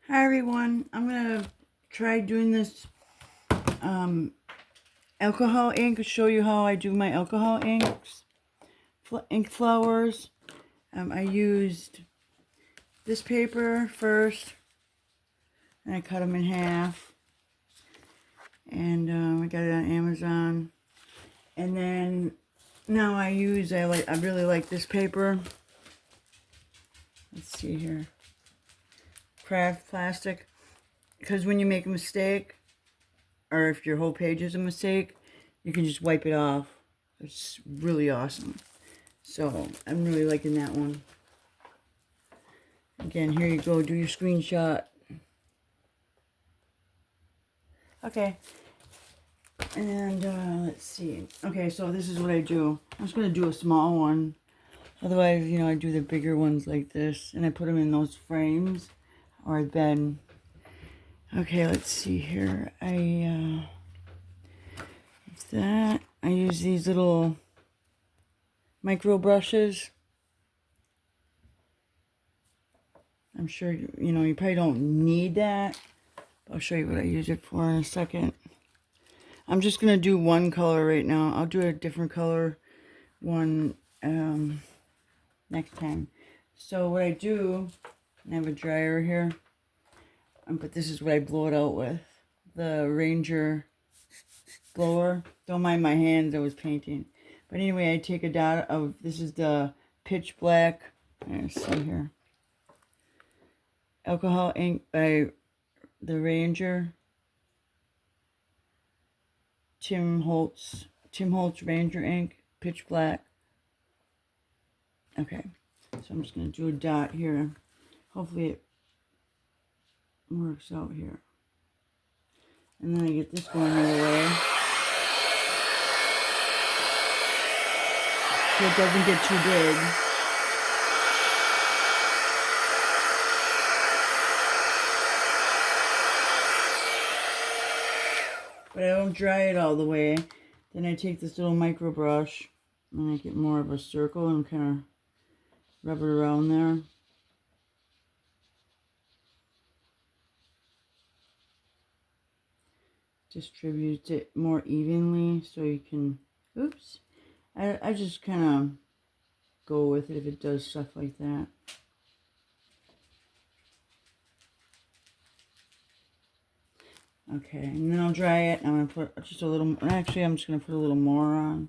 Hi everyone, I'm going to try doing this alcohol ink, show you how I do my alcohol inks, ink flowers. I used this paper first, and I cut them in half, and I got it on Amazon. And then now I really like this paper. Let's see here, craft plastic, because when you make a mistake, or if your whole page is a mistake, you can just wipe it off. It's really awesome. So I'm really liking that one. Again, here you go, do your screenshot. Okay, and let's see. Okay, so this is what I do. I'm just gonna do a small one. Otherwise, you know, I do the bigger ones like this, and I put them in those frames, or then. Okay, let's see here. I use these little micro brushes. I'm sure you know you probably don't need that. I'll show you what I use it for in a second. I'm just gonna do one color right now. I'll do a different color one next time. So what I do, I have a dryer here, but this is what I blow it out with. The Ranger blower. Don't mind my hands, I was painting. But anyway, I take a dot of, this is the pitch black, let's see here, alcohol ink by the Ranger. Tim Holtz Ranger ink, pitch black. Okay, so I'm just going to do a dot here. Hopefully it works out here. And then I get this going right away, so it doesn't get too big. But I don't dry it all the way. Then I take this little micro brush and I get more of a circle and kind of rub it around there. Distribute it more evenly so you can, oops. I just kind of go with it if it does stuff like that. Okay, and then I'll dry it. I'm going to put just a little, actually I'm just going to put a little more on.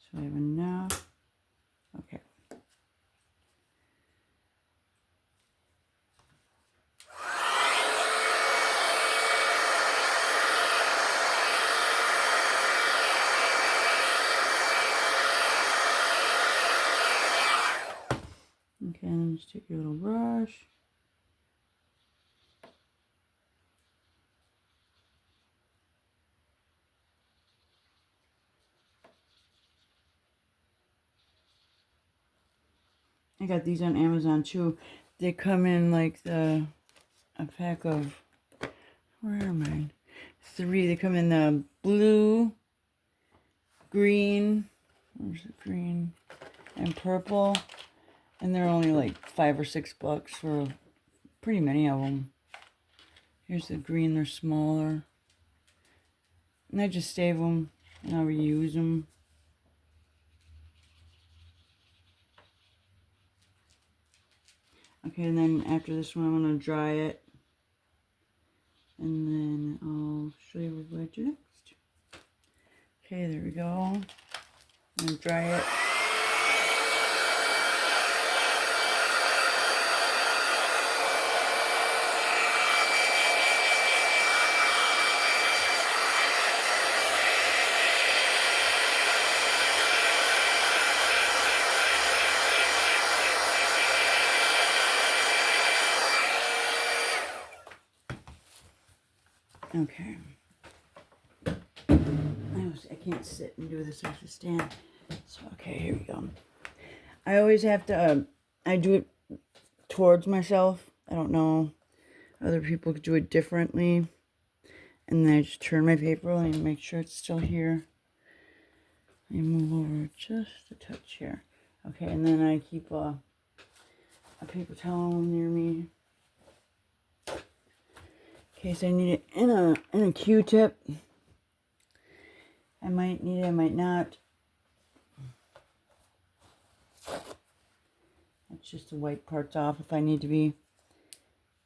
So I have enough. Okay. Okay, then just take your little brush. I got these on Amazon too. They come in like a pack of, where are mine? 3. They come in the blue, green, where's the green, and purple. And they're only like $5 or $6 for pretty many of them. Here's the green, they're smaller. And I just save them and I'll reuse them. Okay, and then after this one, I'm going to dry it. And then I'll show you what I do next. Okay, there we go. I'm going to dry it. Okay. I can't sit and do this. I have to stand. So, okay, here we go. I always have to, I do it towards myself. I don't know. Other people could do it differently. And then I just turn my paper and make sure it's still here. I move over just a touch here. Okay, and then I keep a paper towel near me. in case I need it in a Q-tip. I might need it, I might not. That's just to wipe parts off if I need to be.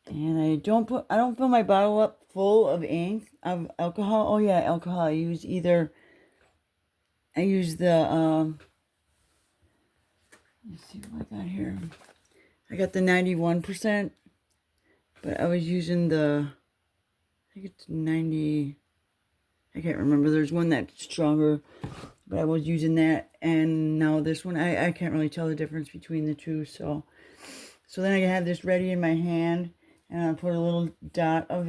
And I don't fill my bottle up full of ink, of alcohol. Oh yeah, alcohol. I use the let's see what I got here. I got the 91%, but I was using I think it's 90, I can't remember. There's one that's stronger, but I was using that, and now this one, I can't really tell the difference between the two, so then I have this ready in my hand, and I'll put a little dot of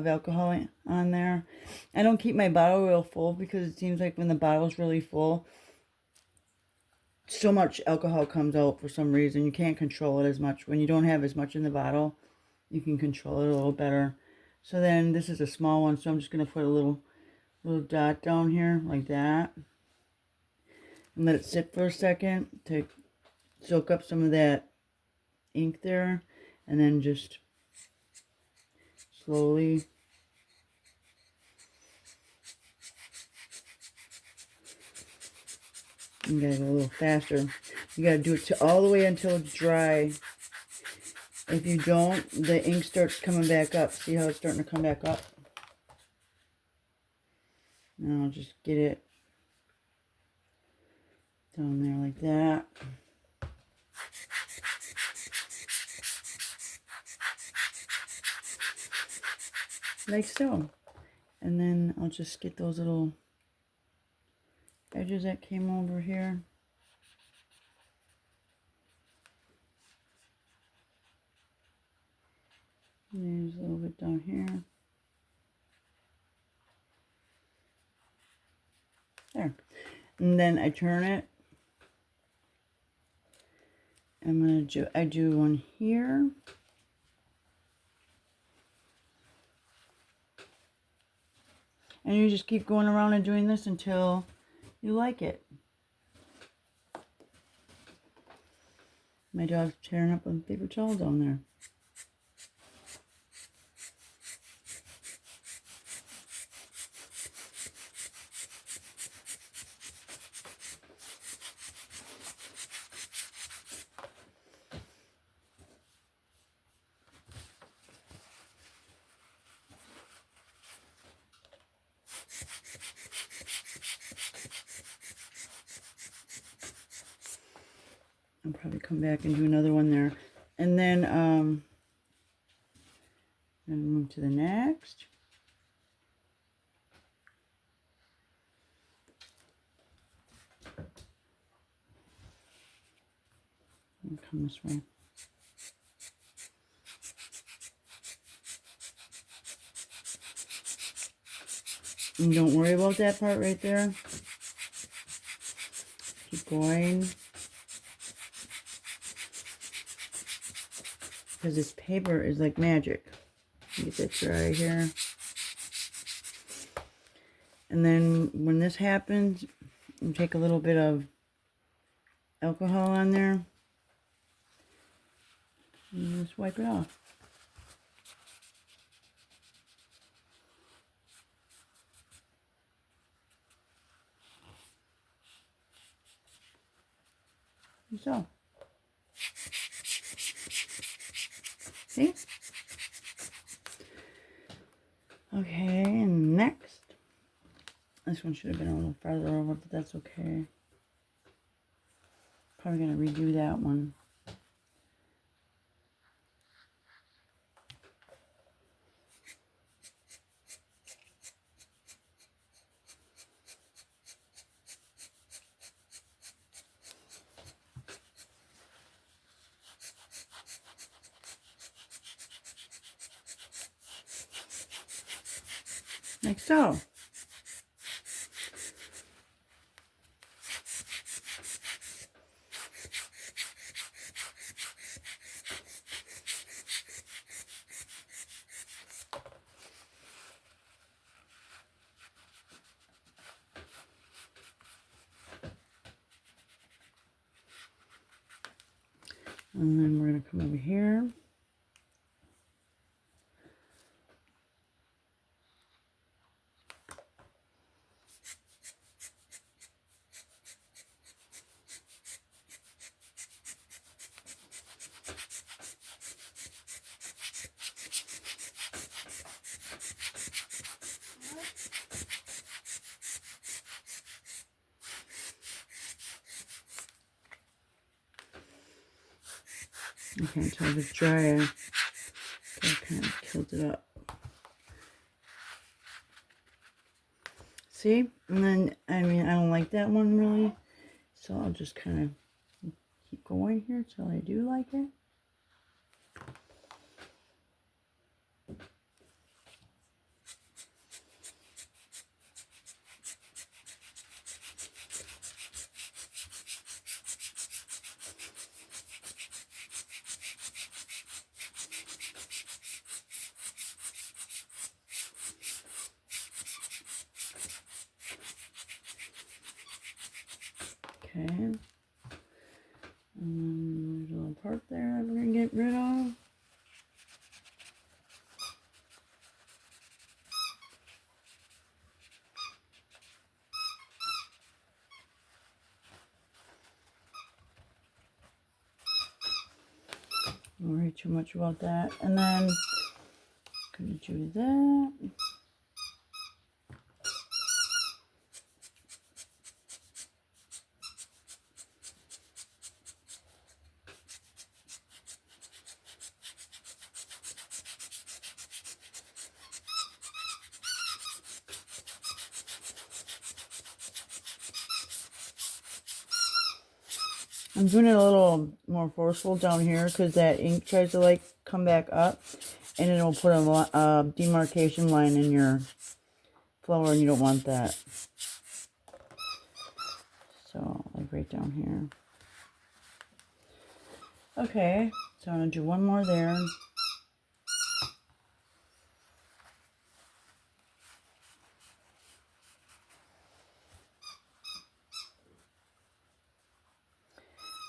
alcohol on there. I don't keep my bottle real full, because it seems like when the bottle's really full, so much alcohol comes out for some reason. You can't control it as much. When you don't have as much in the bottle, you can control it a little better. So then this is a small one, so I'm just going to put a little dot down here like that. And let it sit for a second to soak up some of that ink there. And then just slowly you gotta go a little faster. You gotta do it all the way until it's dry. If you don't, the ink starts coming back up. See how it's starting to come back up? Now I'll just get it down there like that. Like so. And then I'll just get those little edges that came over here. There's a little bit down here. There. And then I turn it. I do one here. And you just keep going around and doing this until you like it. My dog's tearing up a paper towel down there. I'll probably come back and do another one there. And then move to the next. And come this way. And don't worry about that part right there. Keep going. Because this paper is like magic. Get that dry here. And then when this happens, you take a little bit of alcohol on there. And just wipe it off. And so. See? Okay, and next. This one should have been a little farther over, but that's okay. Probably going to redo that one. Like so. And then we're going to come over here. Okay, until it's dry, I kind of tilt it up. See? And then, I mean, I don't like that one really, so I'll just kind of keep going here till I do like it. Okay, and then there's a little part there I'm going to get rid of. Don't worry too much about that. And then I'm going to do that. I'm doing it a little more forceful down here because that ink tries to like come back up, and it'll put a demarcation line in your flower, and you don't want that. So like right down here. Okay, so I'm gonna do one more there.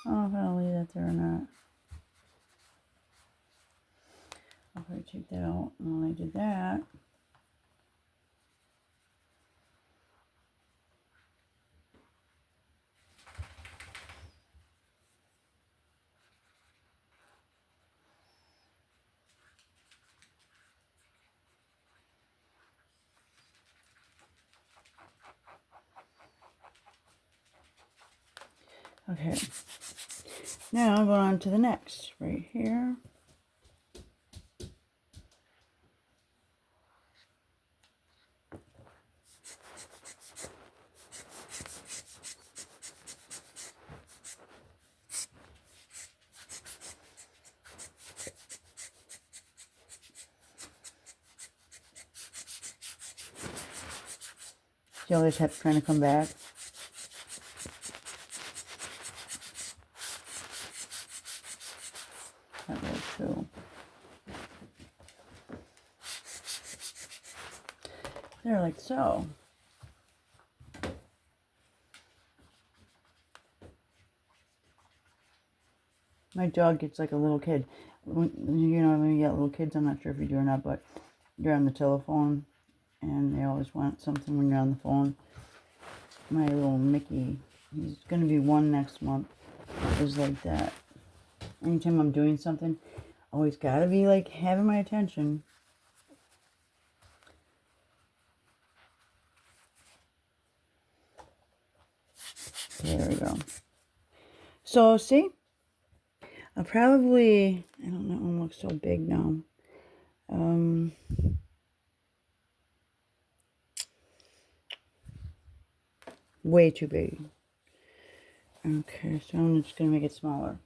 I don't know if I'll leave that there or not. I'll probably take that out. And when I did that, okay. Now I'm going on to the next, right here. See how they kept trying to come back? That way too. There, like so. My dog gets like a little kid. When you get little kids, I'm not sure if you do or not, but you're on the telephone and they always want something when you're on the phone. My little Mickey, he's going to be 1 next month, is like that. Anytime I'm doing something, always got to be like having my attention. There we go. So, see? I don't know, that one looks so big now. Way too big. Okay, so I'm just going to make it smaller.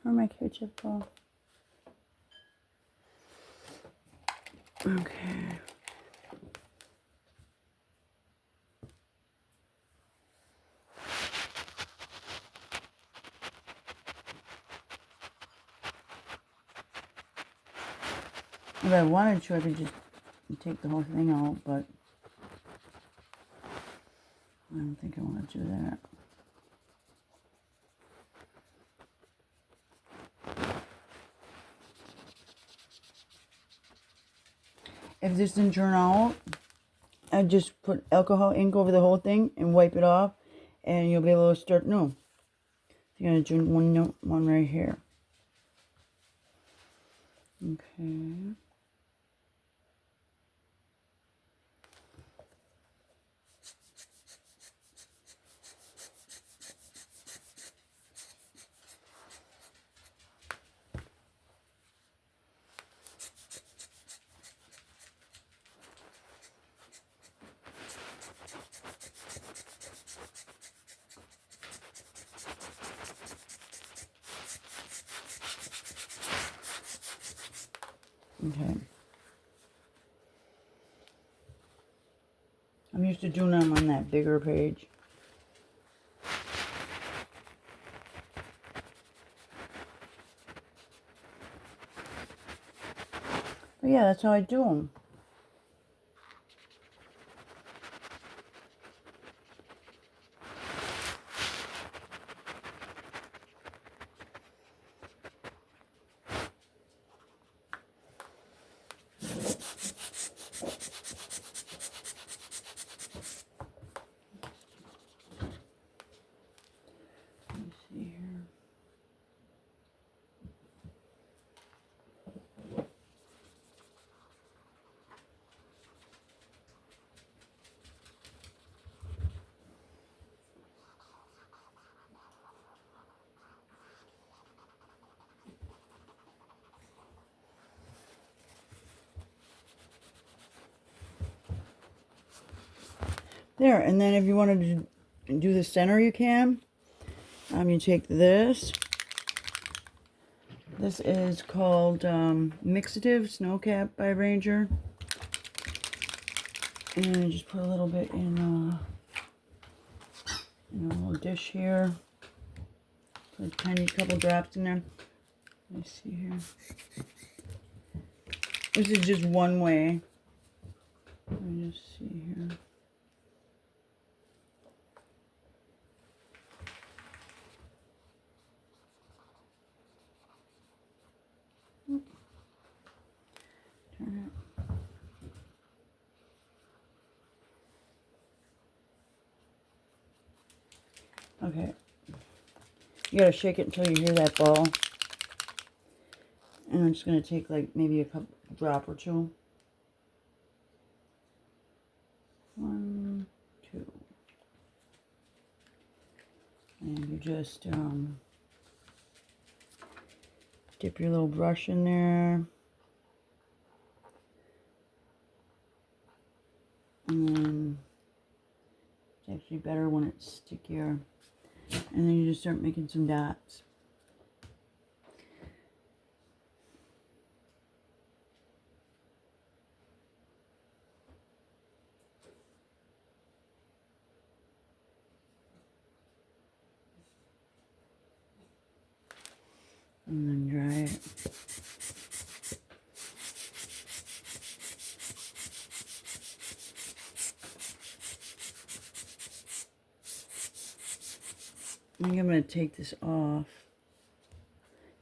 Where'd my Q-tip go? Okay. If I wanted to, I could just take the whole thing out, but I don't think I want to do that. If this didn't turn out I just put alcohol ink over the whole thing and wipe it off, and you'll be able to start. No, you're gonna do one right here. Okay. Okay. I'm used to doing them on that bigger page. But yeah, that's how I do them. There, and then if you wanted to do the center, you can. You take this. This is called Mixative Snowcap by Ranger. And just put a little bit in a little dish here. Put a tiny couple drops in there. Let me see here. This is just one way. Let me just see here. Turn it. Okay. You gotta shake it until you hear that ball. And I'm just gonna take like maybe a drop or two. 1, 2. And you just dip your little brush in there. And then it's actually better when it's stickier. And then you just start making some dots. And then dry it. I think I'm going to take this off.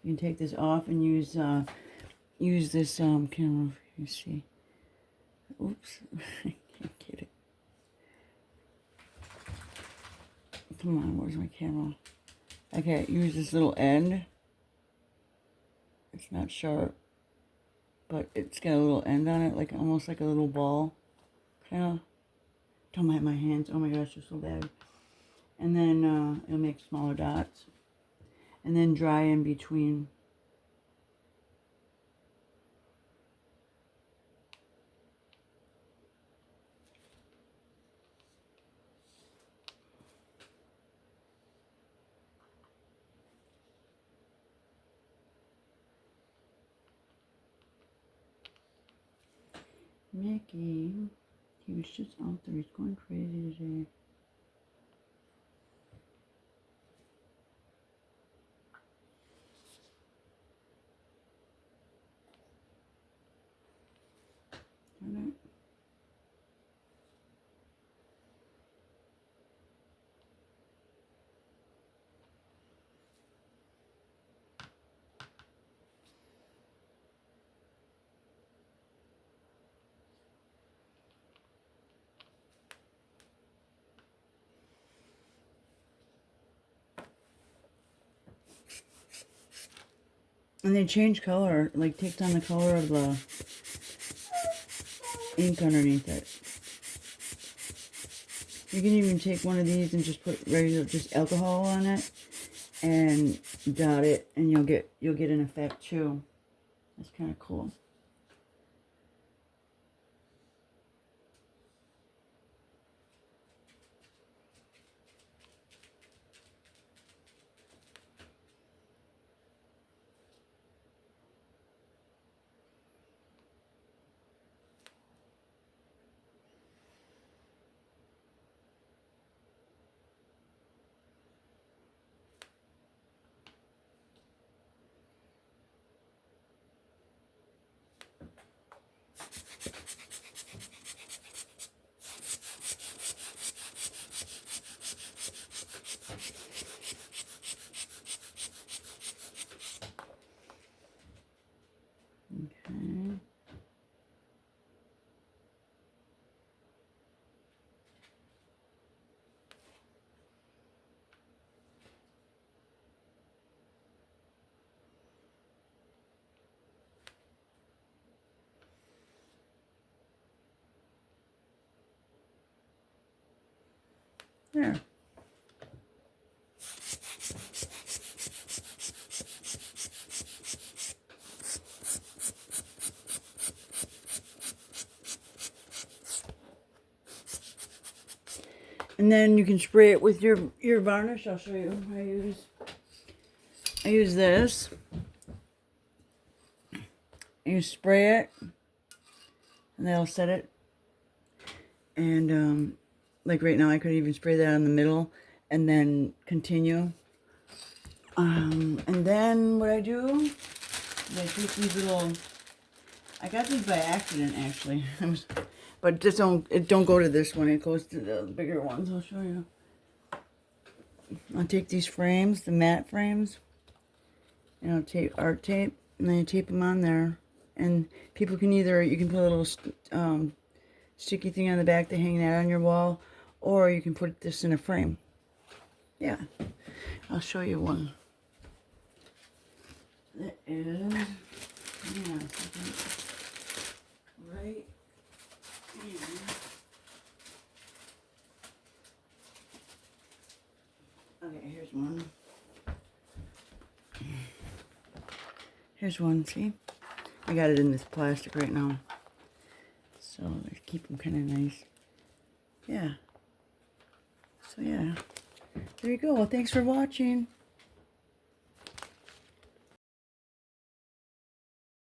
You can take this off and use this camera. You see. Oops, I can't get it. Come on, where's my camera? I can't use this little end. It's not sharp, but it's got a little end on it, like almost like a little ball. Kind of. Don't mind my hands. Oh my gosh, they're so bad. And then it'll make smaller dots. And then dry in between. Mickey, he was just out there. He's going crazy today. Alright. And they change color, like takes on the color of the ink underneath it. You can even take one of these and just put regular, just alcohol on it and dot it, and you'll get an effect too. That's kind of cool. Okay. There. And then you can spray it with your varnish. I'll show you. I use this. You spray it, and that'll set it. And like right now, I could even spray that on the middle, and then continue. And then what I do is I take these little. I got these by accident, actually. But just don't go to this one. It goes to the bigger ones. I'll show you. I'll take these frames, the matte frames, and I'll tape art tape, and then you tape them on there. And people can either, you can put a little sticky thing on the back to hang that on your wall, or you can put this in a frame. Yeah, I'll show you one. That is, yeah, right here. Okay, here's one. Here's one, see? I got it in this plastic right now. So I keep them kind of nice. Yeah. So yeah. There you go. Well, thanks for watching.